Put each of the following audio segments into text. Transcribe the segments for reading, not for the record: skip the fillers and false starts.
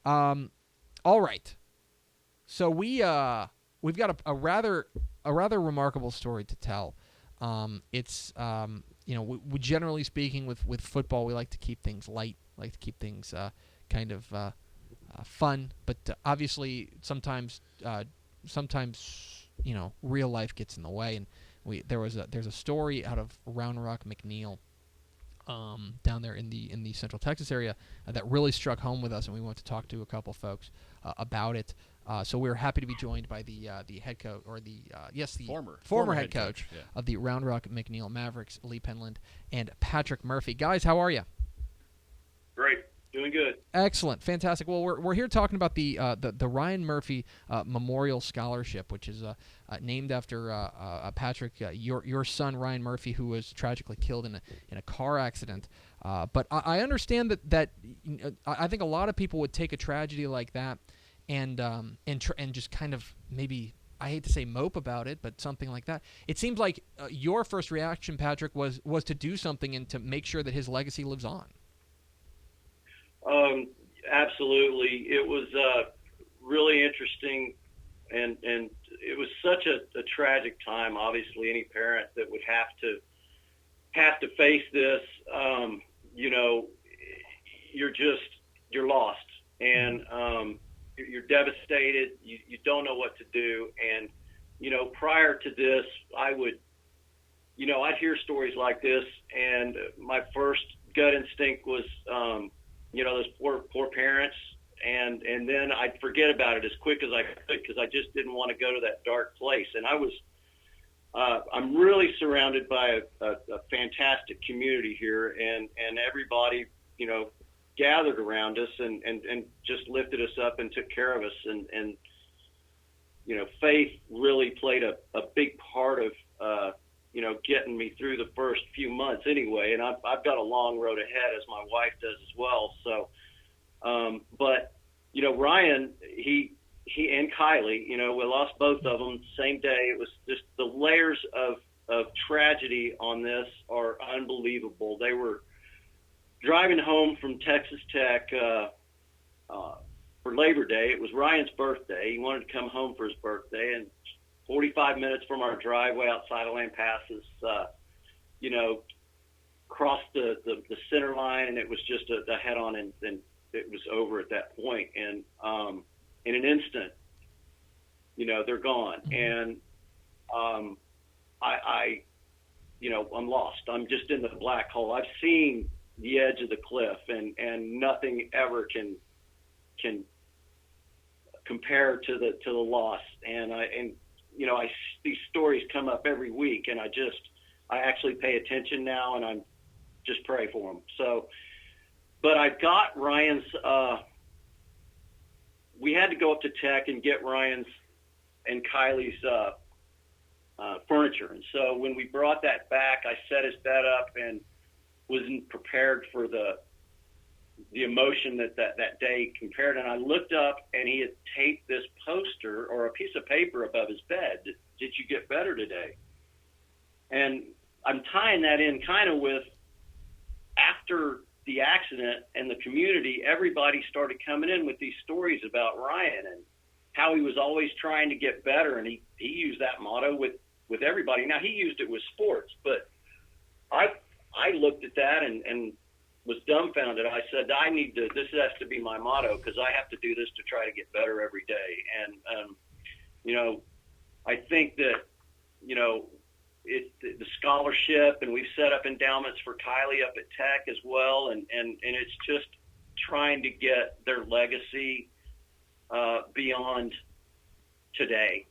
All right. So we've got a rather remarkable story to tell. It's we generally speaking with football, we like to keep things light, like to keep things kind of fun, but obviously sometimes real life gets in the way, and there's a story out of Round Rock McNeil down there in the Central Texas area that really struck home with us, and we went to talk to a couple folks about it. So we were happy to be joined by the head coach, or the former head coach of the Round Rock McNeil Mavericks, Lee Penland, and Patrick Murphy. Guys, how are you? Great. Doing good. Excellent, fantastic. Well, we're here talking about the Ryan Murphy Memorial Scholarship, which is named after Patrick, your son Ryan Murphy, who was tragically killed in a car accident. But I understand that I think a lot of people would take a tragedy like that and just kind of maybe, I hate to say mope about it, but something like that. It seems like your first reaction, Patrick, was to do something and to make sure that his legacy lives on. Absolutely. It was really interesting, and it was such a tragic time. Obviously, any parent that would have to face this, you're lost, and you're devastated. You don't know what to do, and prior to this, I'd hear stories like this, and my first gut instinct was, those poor parents, and then I'd forget about it as quick as I could, because I just didn't want to go to that dark place. And I'm really surrounded by a fantastic community here, and everybody, gathered around us and just lifted us up and took care of us. And faith really played a big part of, getting me through the first few months anyway. And I've got a long road ahead, as my wife does as well. So, but, Ryan, he and Kylie, we lost both of them same day. It was just the layers of tragedy on this are unbelievable. They were driving home from Texas Tech, for Labor Day. It was Ryan's birthday. He wanted to come home for his birthday, and 45 minutes from our driveway outside of Lampasas, crossed the center line, and it was just a head-on, and it was over at that point. And in an instant, they're gone. And I'm lost. I'm just in the black hole. I've seen the edge of the cliff, and nothing ever can compare to the loss. And these stories come up every week, and I actually pay attention now, and I'm just pray for them. So, but I got Ryan's, we had to go up to Tech and get Ryan's and Kylie's furniture. And so when we brought that back, I set his bed up and wasn't prepared for the emotion that day compared. And I looked up, and he had taped this poster or a piece of paper above his bed. Did you get better today? And I'm tying that in kind of with, after the accident and the community, everybody started coming in with these stories about Ryan and how he was always trying to get better. And he used that motto with everybody. Now, he used it with sports, but I looked at that and was dumbfounded. I said, this has to be my motto, because I have to do this to try to get better every day. And, I think that, the scholarship, and we've set up endowments for Kylie up at Tech as well. And it's just trying to get their legacy beyond today.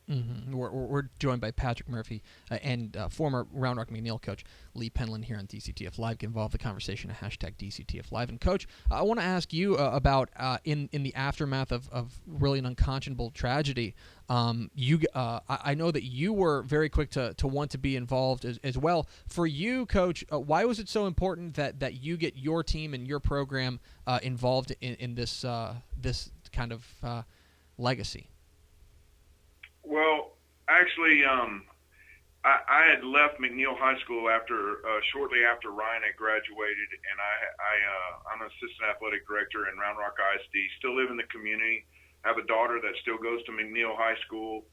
Mm-hmm. We're joined by Patrick Murphy and former Round Rock McNeil coach Lee Penland here on DCTF Live. Get involved in the conversation at #DCTF Live. And Coach, I want to ask you about in the aftermath of really an unconscionable tragedy. I know that you were very quick to want to be involved as well. For you, Coach, why was it so important that you get your team and your program involved in this kind of legacy? Well, actually, I had left McNeil High School shortly after Ryan had graduated, and I'm an assistant athletic director in Round Rock ISD. Still live in the community. Have a daughter that still goes to McNeil High School.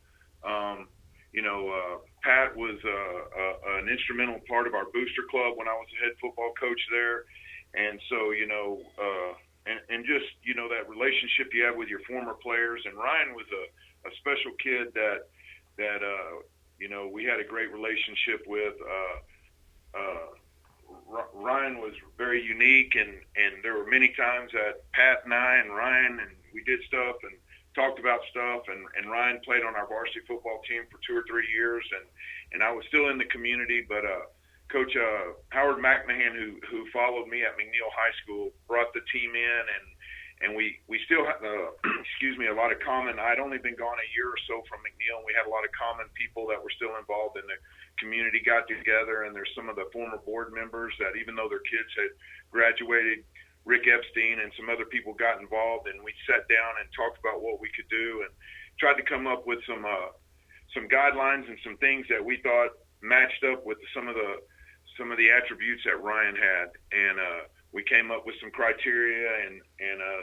Pat was an instrumental part of our booster club when I was the head football coach there, and so and just that relationship you have with your former players. And Ryan was a special kid that we had a great relationship with. Ryan was very unique, and there were many times that Pat and I and Ryan and we did stuff and talked about stuff, and Ryan played on our varsity football team for 2 or 3 years, and I was still in the community, but Coach Howard McMahon, who followed me at McNeil High School, brought the team in, and we still had a lot of common. I'd only been gone a year or so from McNeil, and we had a lot of common people that were still involved in the community, got together, and there's some of the former board members that, even though their kids had graduated, Rick Epstein and some other people got involved, and we sat down and talked about what we could do and tried to come up with some guidelines and some things that we thought matched up with some of the attributes that Ryan had. And we came up with some criteria, and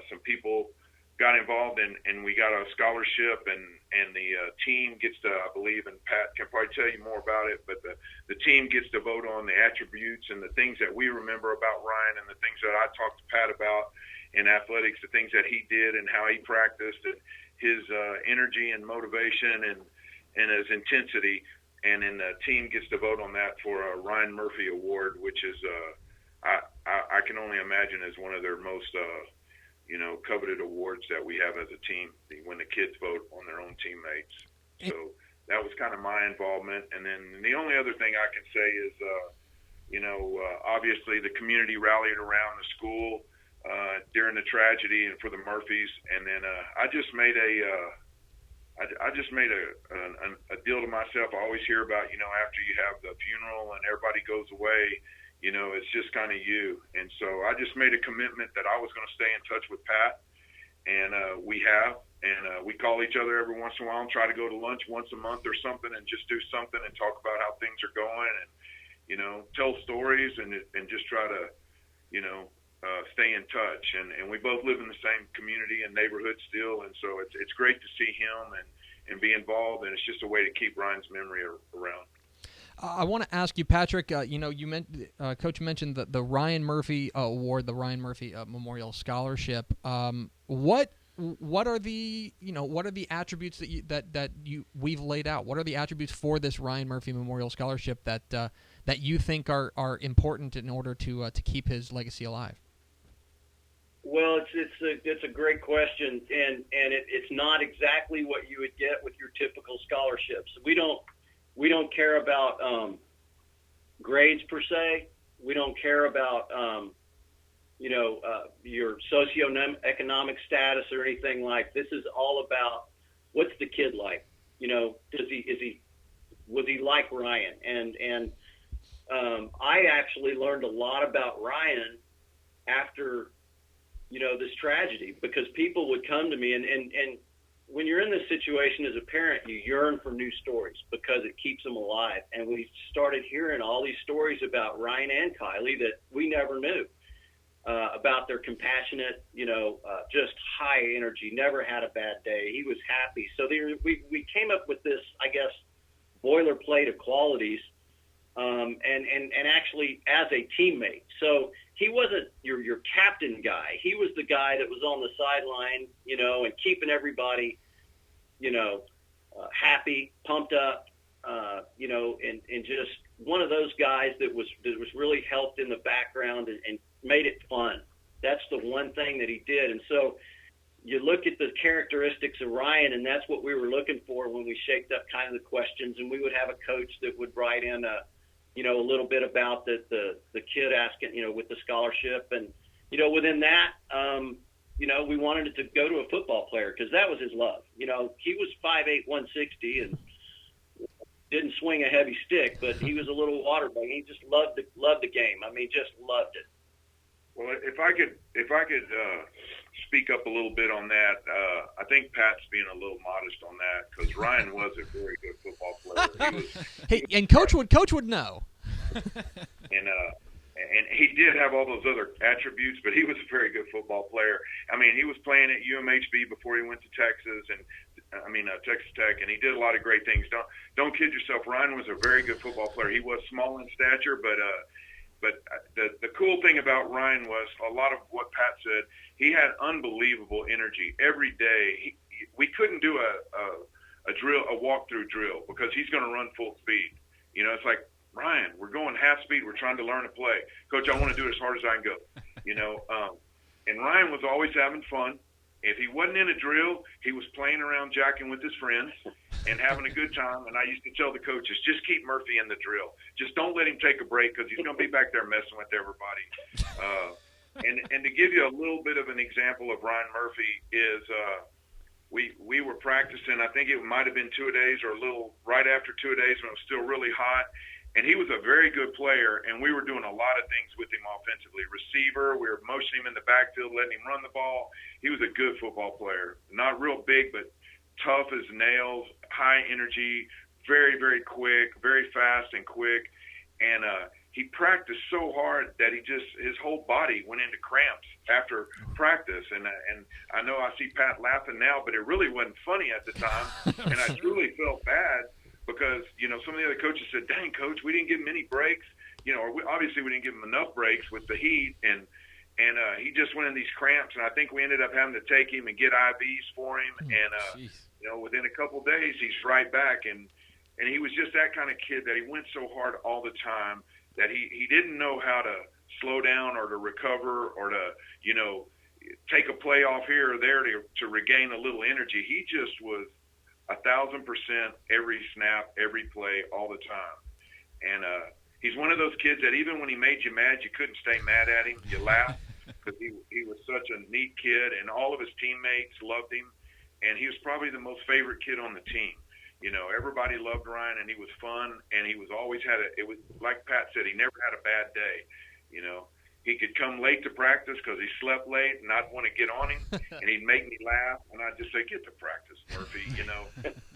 some people got involved, and we got a scholarship, and the team gets to, I believe, and Pat can probably tell you more about it, but the team gets to vote on the attributes and the things that we remember about Ryan, and the things that I talked to Pat about in athletics, the things that he did and how he practiced, and his energy and motivation and his intensity. And then the team gets to vote on that for a Ryan Murphy Award, which is I can only imagine is one of their most coveted awards that we have as a team, when the kids vote on their own teammates. So that was kind of my involvement. And then the only other thing I can say is, obviously the community rallied around the school during the tragedy and for the Murphys. And then I just made a deal to myself. I always hear about, after you have the funeral and everybody goes away, it's just kind of you. And so I just made a commitment that I was going to stay in touch with Pat, and we have. And we call each other every once in a while and try to go to lunch once a month or something and just do something and talk about how things are going and, tell stories and just try to, stay in touch. And we both live in the same community and neighborhood still. And so it's great to see him and be involved. And it's just a way to keep Ryan's memory around. I want to ask you, Patrick. Coach mentioned the Ryan Murphy Award, the Ryan Murphy Memorial Scholarship. What are the attributes that we've laid out? What are the attributes for this Ryan Murphy Memorial Scholarship that you think are important in order to keep his legacy alive? Well, it's a great question, and it's not exactly what you would get with your typical scholarships. We don't care about grades per se. We don't care about your socioeconomic status or anything like. This is all about what's the kid like. Was he like Ryan? And I actually learned a lot about Ryan after this tragedy, because people would come to me and when you're in this situation as a parent, you yearn for new stories because it keeps them alive. And we started hearing all these stories about Ryan and Kylie that we never knew, about their compassionate, just high energy, never had a bad day. He was happy. So we came up with this, I guess, boilerplate of qualities, and actually as a teammate. So he wasn't your captain guy. He was the guy that was on the sideline, and keeping everybody, happy, pumped up, and just one of those guys that was really helped in the background and made it fun. That's the one thing that he did. And so you look at the characteristics of Ryan, and that's what we were looking for when we shaped up kind of the questions. And we would have a coach that would write in a little bit about the kid asking, with the scholarship. And, within that, we wanted it to go to a football player because that was his love. He was 5'8", 160 and didn't swing a heavy stick, but he was a little water bug. He just loved the game. I mean, just loved it. Well, if I could speak up a little bit on that. I think Pat's being a little modest on that because Ryan was a very good football player. And Coach would know. And he did have all those other attributes, but he was a very good football player. I mean, he was playing at UMHB before he went to Texas, and Texas Tech, and he did a lot of great things. Don't kid yourself. Ryan was a very good football player. He was small in stature, but the cool thing about Ryan was a lot of what Pat said. He had unbelievable energy every day. We couldn't do a walkthrough drill because he's going to run full speed. You know, it's like, Ryan, we're going half speed. We're trying to learn to play. Coach, I want to do it as hard as I can go. You know, and Ryan was always having fun. If he wasn't in a drill, he was playing around jacking with his friends and having a good time. And I used to tell the coaches, just keep Murphy in the drill. Just don't let him take a break because he's going to be back there messing with everybody. And to give you a little bit of an example of Ryan Murphy is we were practicing, I think it might have been 2-a-days or a little right after 2-a-days when it was still really hot. And he was a very good player, and we were doing a lot of things with him offensively. Receiver, we were motioning him in the backfield, letting him run the ball. He was a good football player. Not real big, but tough as nails, high energy, very, very quick, very fast and quick. And he practiced so hard that his whole body went into cramps after practice. And I know I see Pat laughing now, but it really wasn't funny at the time. And I truly felt bad. Because, you know, some of the other coaches said, dang, Coach, we didn't give him any breaks. You know, obviously we didn't give him enough breaks with the heat. And he just went in these cramps. And I think we ended up having to take him and get IVs for him. And, you know, within a couple of days, he's right back. And he was just that kind of kid that he went so hard all the time that he didn't know how to slow down or to recover or to, you know, take a play off here or there to regain a little energy. He just was 1,000% every snap, every play, all the time. And he's one of those kids that even when he made you mad, you couldn't stay mad at him. You laughed because he was such a neat kid, and all of his teammates loved him. And he was probably the most favorite kid on the team. You know, everybody loved Ryan, and he was fun, and he was always it was like Pat said, he never had a bad day. You know, he could come late to practice because he slept late and I'd want to get on him, and he'd make me laugh, and I'd just say, get to practice, Murphy, you know.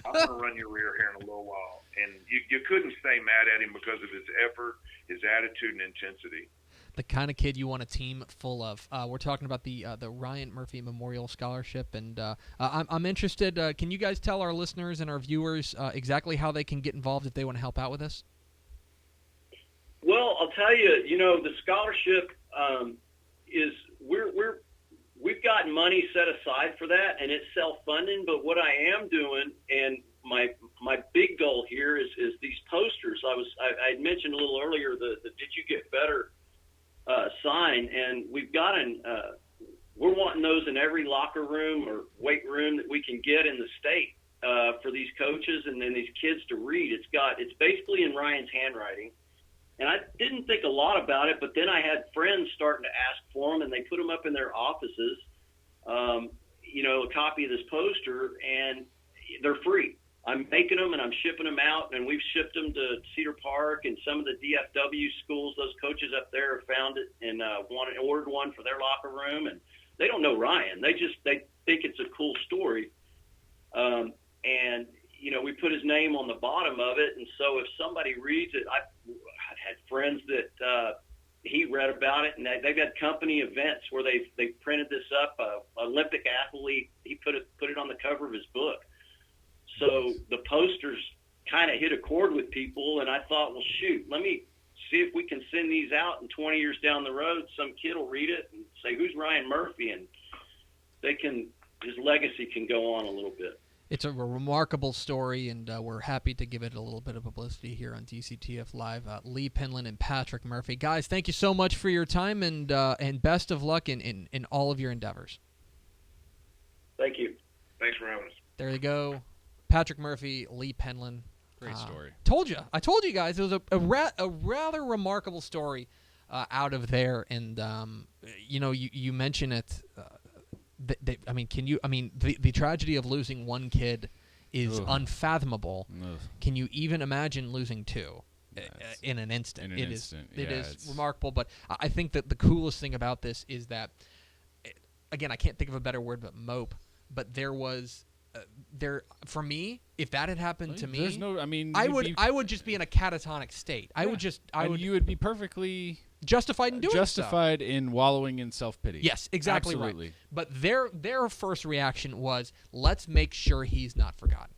I'm going to run your rear here in a little while. And you couldn't stay mad at him because of his effort, his attitude, and intensity. The kind of kid you want a team full of. We're talking about the Ryan Murphy Memorial Scholarship, and I'm interested. Can you guys tell our listeners and our viewers exactly how they can get involved if they want to help out with this? Well, I'll tell you, you know, the scholarship is we've got money set aside for that, and it's self-funding. But what I am doing, and my big goal here is these posters. I had mentioned a little earlier the Did You Get Better sign, and we've got we're wanting those in every locker room or weight room that we can get in the state for these coaches and then these kids to read. It's basically in Ryan's handwriting. And I didn't think a lot about it, but then I had friends starting to ask for them, and they put them up in their offices, you know, a copy of this poster, and they're free. I'm making them, and I'm shipping them out, and we've shipped them to Cedar Park and some of the DFW schools. Those coaches up there have found it and ordered one for their locker room, and they don't know Ryan. They think it's a cool story. And, you know, we put his name on the bottom of it, and so if somebody reads it, I've had friends that he read about it, and they've had company events where they've printed this up. Olympic athlete, he put it on the cover of his book. So the posters kind of hit a chord with people, and I thought, well, shoot, let me see if we can send these out, and 20 years down the road, some kid will read it and say, who's Ryan Murphy? And his legacy can go on a little bit. It's a remarkable story, and we're happy to give it a little bit of publicity here on DCTF Live. Lee Penland and Patrick Murphy. Guys, thank you so much for your time, and best of luck in all of your endeavors. Thank you. Thanks for having us. There you go. Patrick Murphy, Lee Penland. Great story. I told you guys it was a rather remarkable story out of there, and you know, you mention it. The tragedy of losing one kid is unfathomable. Ugh. Can you even imagine losing two in an instant? It is remarkable. But I think that the coolest thing about this is that again, I can't think of a better word but mope, but there was for me, if that had happened to me, there's no. I mean, I would just be in a catatonic state. You would be perfectly justified in doing justified in wallowing in self-pity. Yes, exactly Absolutely. right. But their first reaction was, let's make sure he's not forgotten.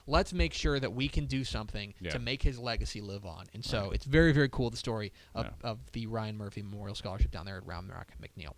Let's make sure that we can do something to make his legacy live on. And so it's very, very cool, the story of the Ryan Murphy Memorial Scholarship down there at Round Rock McNeil.